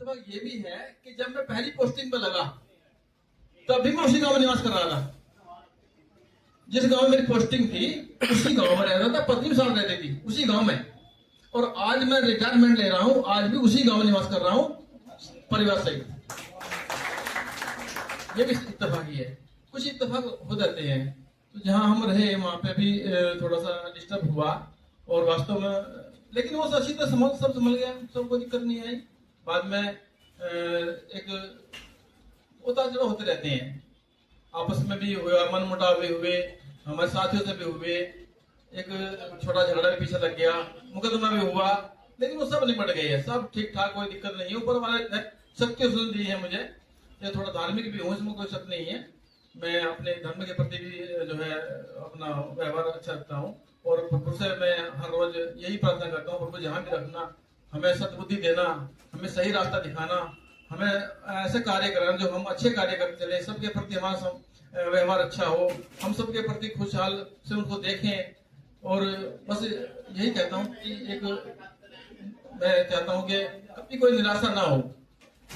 इत्तेफाक ये भी है कि जब मैं पहली पोस्टिंग पे लगा तब भी मैं उसी गांव में निवास कर रहा था। जिस गांव में मेरी पोस्टिंग थी उसी गांव में रहता था, पत्नी साथ रहती थी उसी गांव में। और आज मैं रिटायरमेंट ले रहा हूं, आज भी उसी गांव में निवास कर रहा हूं परिवार सहित। ये भी इत्तेफाक ही है। कुछ इत्तेफाक हो जाते हैं। तो जहां हम रहे वहां पे भी थोड़ा सा डिस्टर्ब हुआ और वास्तव में, लेकिन वो अच्छी तरह सब संभल गया, सब कोई दिक्कत नहीं आई। बाद में एक उतार चढ़ाव होते रहते हैं, आपस में भी हुआ, मन मुटाव भी हुए, हमारे साथियों से भी हुए, एक छोटा झगड़ा भी पीछे लग गया, मुकदमा भी हुआ, लेकिन वो सब निपट गए हैं, सब ठीक ठाक, कोई दिक्कत नहीं है। ऊपर हमारे शक्ति सुन दी है मुझे, ये थोड़ा धार्मिक भी हूँ, इसमें कोई शक नहीं है। मैं अपने धर्म के प्रति भी जो है अपना व्यवहार अच्छा रखता हूँ और प्रभु से मैं हर रोज यही प्रार्थना करता हूँ, प्रभु जहाँ भी रखना, हमें सद्बुद्धि देना, हमें सही रास्ता दिखाना, हमें ऐसे कार्य कराना जो हम अच्छे कार्य करते चले, सबके प्रति हमारा व्यवहार अच्छा हो, हम सबके प्रति खुशहाल से उनको देखें। और बस यही कहता हूँ कि एक मैं चाहता हूँ कि कभी कोई निराशा ना हो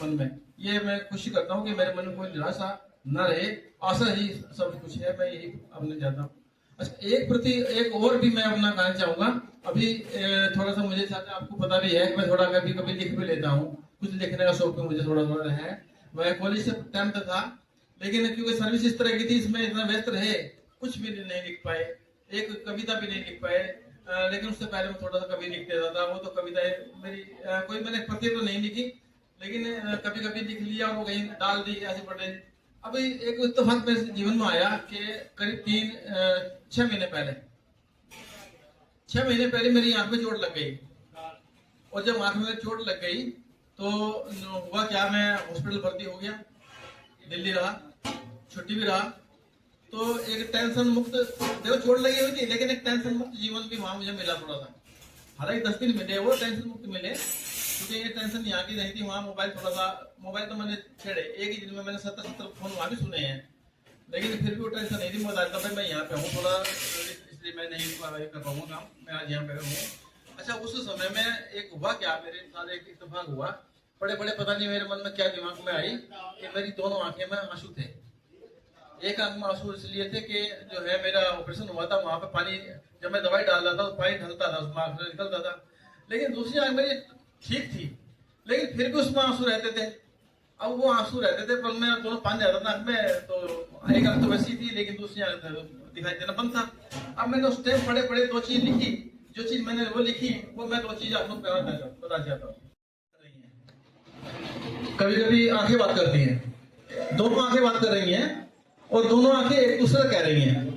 मन में। ये मैं खुशी करता हूँ कि मेरे मन में कोई निराशा ना रहे, आशा ही सब कुछ है, मैं यही अपने चाहता हूँ। अच्छा, एक और भी मैं अपना कहना चाहूंगा। अभी थोड़ा सा मुझे आपको पता भी है कि मैं थोड़ा कभी कभी लिख भी लेता हूँ, कुछ लिखने का शौक भी मुझे थोड़ा थोड़ा है। मैं कॉलेज से टाइम तक था, लेकिन क्योंकि सर्विस इस तरह की थी, इसमें इतना व्यस्त रहे, कुछ भी नहीं लिख पाए, एक कविता भी नहीं लिख पाए। लेकिन उससे पहले मैं थोड़ा सा कभी लिख देता था, वो तो कविताएं मेरी कोई मैंने प्रति तो नहीं लिखी, लेकिन कभी कभी लिख लिया और वो कहीं डाल दी, ऐसे पढ़े। अभी एक इत्तेफाक मेरे जीवन में आया कि करीब 6 महीने पहले मेरी आंख में चोट लग गई। और जब आंख में चोट लग गई तो हुआ क्या, मैं हॉस्पिटल भर्ती हो गया, दिल्ली रहा, छुट्टी भी रहा। तो एक टेंशन मुक्त, देखो चोट लगी हुई थी लेकिन एक टेंशन मुक्त जीवन भी वहां मुझे मिला थोड़ा सा। हालांकि 10 दिन मिले, वो टेंशन मुक्त मिले, क्योंकि ये टेंशन यहाँ की नहीं थी। वहाँ मोबाइल तो मैंने छेड़े, एक ही दिन में मैंने 70 फोन वहाँ भी सुने हैं, लेकिन फिर भी वो टेंशन नहीं थी। मैं यहाँ पे हूँ थोड़ा, इसलिए मैं नहीं कर पाऊंगा काम, मैं आज यहाँ पे हूँ। अच्छा, उस समय में एक हुआ क्या, मेरे साथ एक इत्तेफाक हुआ, बड़े पता नहीं मेरे मन में क्या दिमाग में आई कि मेरी दोनों आंखें में आंसू थे। एक आंख में आंसू इसलिए थे कि जो है मेरा ऑपरेशन हुआ था, वहां पे पानी, जब मैं दवाई डाल रहा था तो पानी ढलता था, उसमें आंख से निकलता था। लेकिन दूसरी आंख मेरी ठीक थी, लेकिन फिर भी उसमें आंसू रहते थे। अब वो आंसू रहते थे, पर मैं दोनों पानी जाता था आंख में, तो एक आंख तो वैसी थी लेकिन दूसरी आंख दिखाई देना बंद था। अब मैंने उस टाइम पढ़े 2 चीज लिखी, जो चीज मैंने वो लिखी, वो मैं 2 चीज आपको बता चाहता हूँ। कभी कभी आंखें बात करती हैं, दोनों आंखें बात कर रही हैं और दोनों आंखें एक दूसरे कह रही हैं,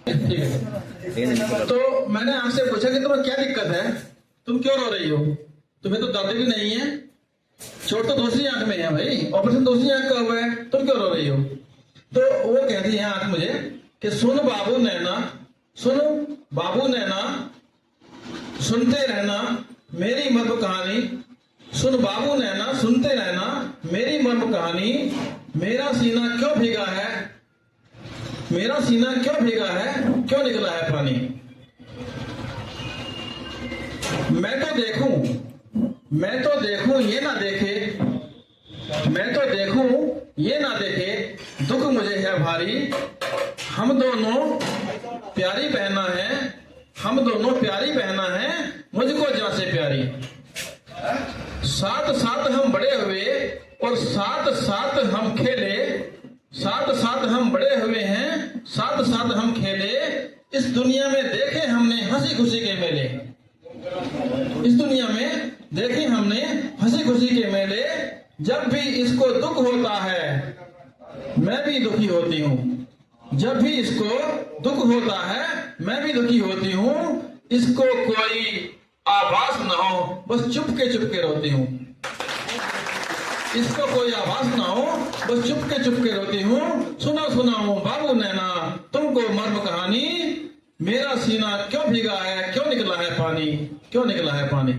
ठीक है। तो मैंने आंख से पूछा कि तुम्हें क्या दिक्कत है, तुम क्यों रो रही हो, तुम्हें तो दांत भी नहीं है, चोट तो दूसरी आंख में है भाई, ऑपरेशन दूसरी आंख का हुआ है, तुम क्यों रो रही हो। तो वो कहती है आंख मुझे कि सुन बाबू नैना, सुनते रहना मेरी मर्म कहानी, सुन बाबू नैना सुनते रहना मेरी मर्म कहानी, मेरा सीना क्यों भीगा है, क्यों निकला है पानी। मैं तो देखूं ये ना देखे, दुख मुझे है भारी, हम दोनों प्यारी बहना है, मुझको जान से प्यारी। साथ हम बड़े हुए और साथ हम खेले, साथ हम बड़े हुए हैं, साथ हम खेले, इस दुनिया में देखे हमने हंसी खुशी के मेले, जब भी इसको दुख होता है मैं भी दुखी होती हूँ, इसको कोई आभास न हो बस चुपके रोती हूँ, सुनाऊं बाबू नैना तुमको मर्म कहानी, मेरा सीना क्यों भीगा है, क्यों निकला है पानी।